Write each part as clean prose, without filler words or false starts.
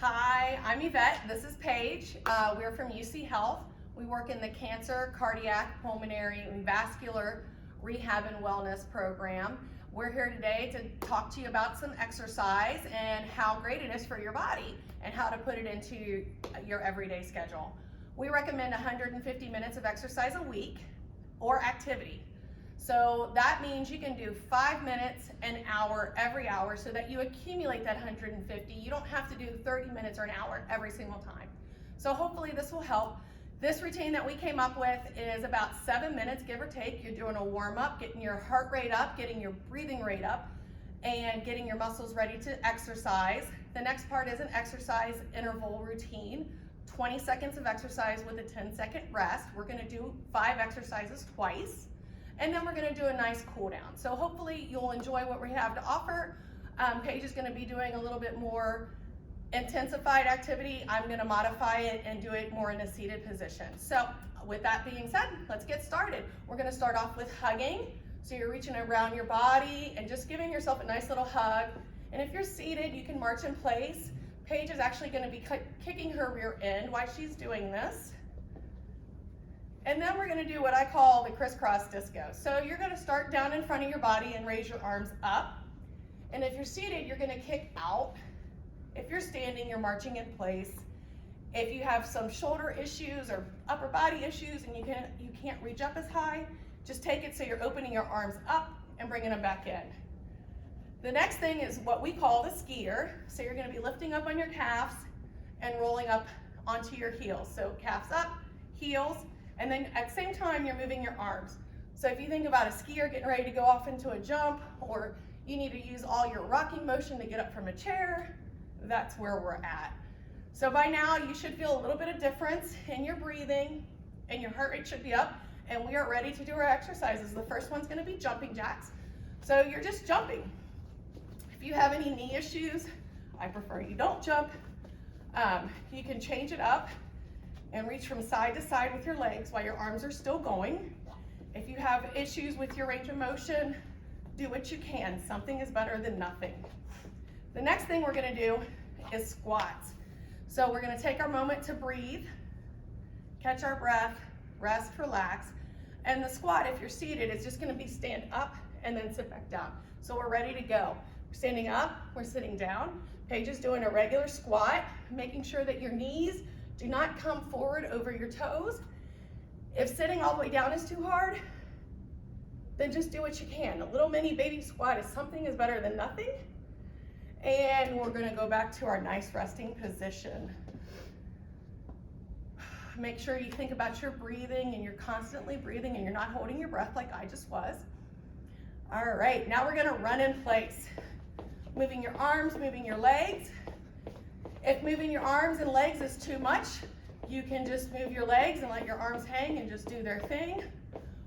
Hi, I'm Yvette. This is Paige. We're from UC Health. We work in the cancer, cardiac, pulmonary, and vascular rehab and wellness program. We're here today to talk to you about some exercise and how great it is for your body and how to put it into your everyday schedule. We recommend 150 minutes of exercise a week or activity. So that means you can do 5 minutes, an hour, every hour, so that you accumulate that 150. You don't have to do 30 minutes or an hour every single time. So hopefully this will help. This routine that we came up with is about 7 minutes, give or take. You're doing a warm up, getting your heart rate up, getting your breathing rate up, and getting your muscles ready to exercise. The next part is an exercise interval routine. 20 seconds of exercise with a 10-second rest. We're gonna do 5 exercises twice. And then we're going to do a nice cool down. So hopefully you'll enjoy what we have to offer. Paige is going to be doing a little bit more intensified activity. I'm going to modify it and do it more in a seated position. So with that being said, let's get started. We're going to start off with hugging. So you're reaching around your body and just giving yourself a nice little hug. And if you're seated, you can march in place. Paige is actually going to be kicking her rear end while she's doing this. And then we're gonna do what I call the crisscross disco. So you're gonna start down in front of your body and raise your arms up. And if you're seated, you're gonna kick out. If you're standing, you're marching in place. If you have some shoulder issues or upper body issues and you can't reach up as high, just take it so you're opening your arms up and bringing them back in. The next thing is what we call the skier. So you're gonna be lifting up on your calves and rolling up onto your heels. So calves up, heels, and then at the same time, you're moving your arms. So if you think about a skier getting ready to go off into a jump, or you need to use all your rocking motion to get up from a chair, that's where we're at. So by now, you should feel a little bit of difference in your breathing, and your heart rate should be up, and we are ready to do our exercises. The first one's gonna be jumping jacks. So you're just jumping. If you have any knee issues, I prefer you don't jump. You can change it up and reach from side to side with your legs while your arms are still going. If you have issues with your range of motion, do what you can. Something is better than nothing. The next thing we're gonna do is squats. So we're gonna take our moment to breathe, catch our breath, rest, relax. And the squat, if you're seated, is just gonna be stand up and then sit back down. So we're ready to go. We're standing up, we're sitting down. Paige is doing a regular squat, making sure that your knees do not come forward over your toes. If sitting all the way down is too hard, then just do what you can. A little mini baby squat is something is better than nothing. And we're gonna go back to our nice resting position. Make sure you think about your breathing and you're constantly breathing and you're not holding your breath like I just was. All right, now we're gonna run in place. Moving your arms, moving your legs. If moving your arms and legs is too much, you can just move your legs and let your arms hang and just do their thing.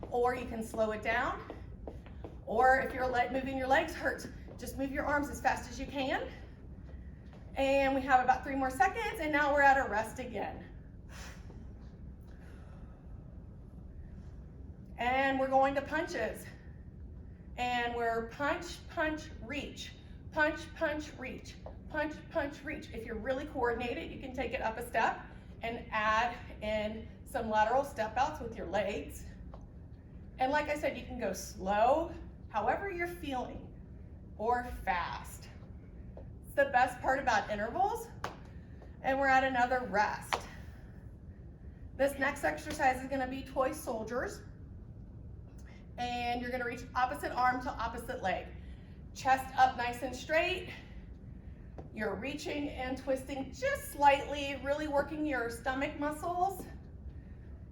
Or you can slow it down. Or if moving your legs hurts, just move your arms as fast as you can. And we have about 3 more seconds, and now we're at a rest again. And we're going to punches. And we're punch, punch, reach. Punch, punch, reach. Punch, punch, reach. If you're really coordinated, you can take it up a step and add in some lateral step outs with your legs. And like I said, you can go slow, however you're feeling, or fast. It's the best part about intervals. And we're at another rest. This next exercise is gonna be toy soldiers. And you're gonna reach opposite arm to opposite leg. Chest up nice and straight. You're reaching and twisting just slightly, really working your stomach muscles.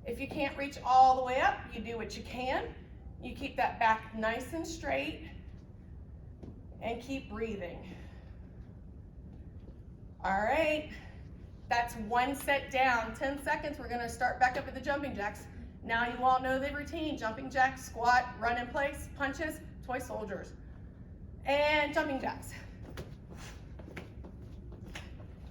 If you can't reach all the way up, you do what you can. You keep that back nice and straight and keep breathing. All right, that's 1 set down, 10 seconds. We're gonna start back up at the jumping jacks. Now you all know the routine: jumping jacks, squat, run in place, punches, toy soldiers, and jumping jacks.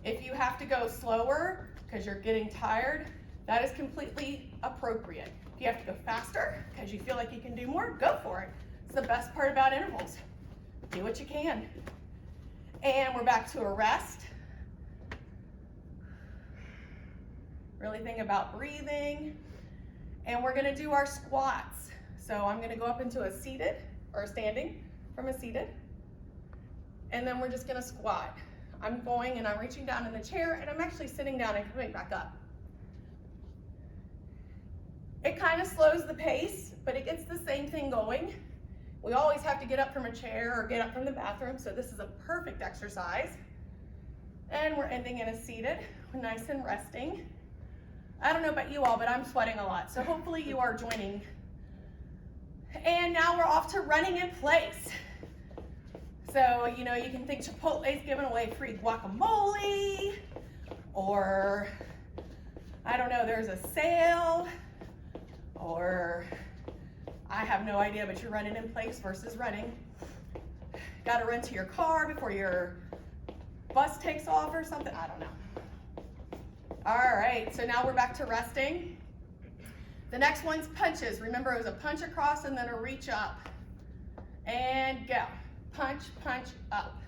If you have to go slower because you're getting tired, that is completely appropriate. If you have to go faster because you feel like you can do more, go for it. It's the best part about intervals. Do what you can. And we're back to a rest. Really think about breathing. And we're gonna do our squats. So I'm gonna go up into a seated, or standing from a seated. And then we're just gonna squat. I'm going and I'm reaching down in the chair and I'm actually sitting down and coming back up. It kind of slows the pace, but it gets the same thing going. We always have to get up from a chair or get up from the bathroom, so this is a perfect exercise. And we're ending in a seated, nice and resting. I don't know about you all, but I'm sweating a lot, so hopefully you are joining. And now we're off to running in place. So, you know, you can think Chipotle's giving away free guacamole, or I don't know, there's a sale, or I have no idea, but you're running in place versus running. Got to run to your car before your bus takes off or something, I don't know. All right, so now we're back to resting. The next one's punches. Remember, it was a punch across and then a reach up. And go. Punch, punch, up.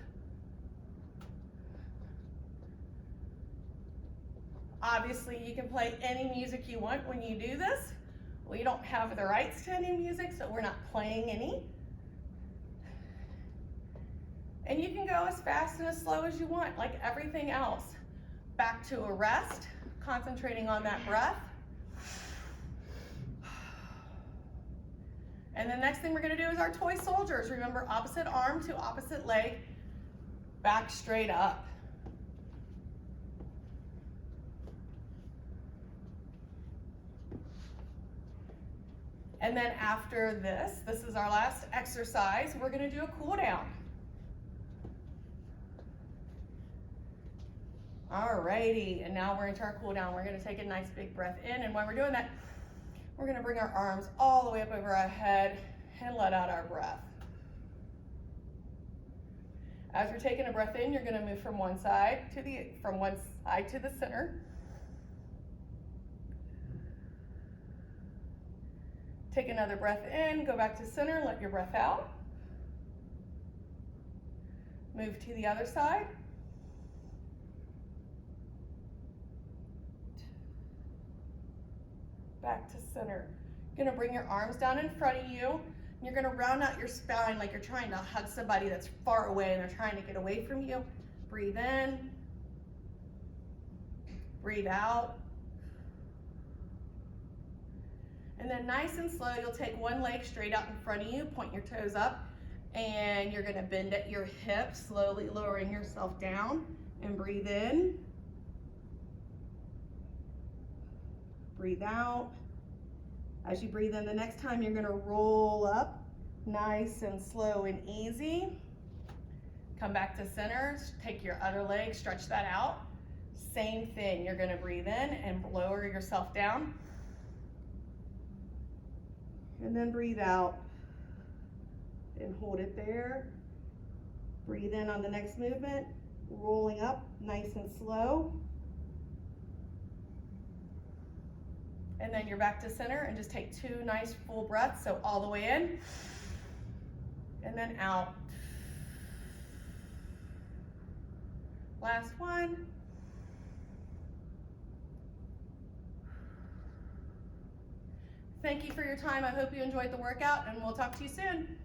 Obviously, you can play any music you want when you do this. We don't have the rights to any music, so we're not playing any. And you can go as fast and as slow as you want, like everything else. Back to a rest, concentrating on that breath. And the next thing we're gonna do is our toy soldiers. Remember, opposite arm to opposite leg, back straight up. And then after this is our last exercise, we're gonna do a cool down. Alrighty, and now we're into our cool down. We're gonna take a nice big breath in, and while we're doing that, we're gonna bring our arms all the way up over our head and let out our breath. As we're taking a breath in, you're gonna move from one side to the center. Take another breath in, go back to center, let your breath out. Move to the other side. Back to center. You're gonna bring your arms down in front of you. And you're gonna round out your spine like you're trying to hug somebody that's far away and they're trying to get away from you. Breathe in. Breathe out. And then nice and slow, you'll take one leg straight out in front of you, point your toes up, and you're gonna bend at your hips, slowly lowering yourself down, and breathe in. Breathe out. As you breathe in the next time, you're gonna roll up, nice and slow and easy. Come back to center, take your other leg, stretch that out. Same thing, you're gonna breathe in and lower yourself down. And then breathe out and hold it there. Breathe in on the next movement, rolling up nice and slow. And then you're back to center and just take two nice full breaths. So all the way in and then out. Last one. Thank you for your time. I hope you enjoyed the workout and we'll talk to you soon.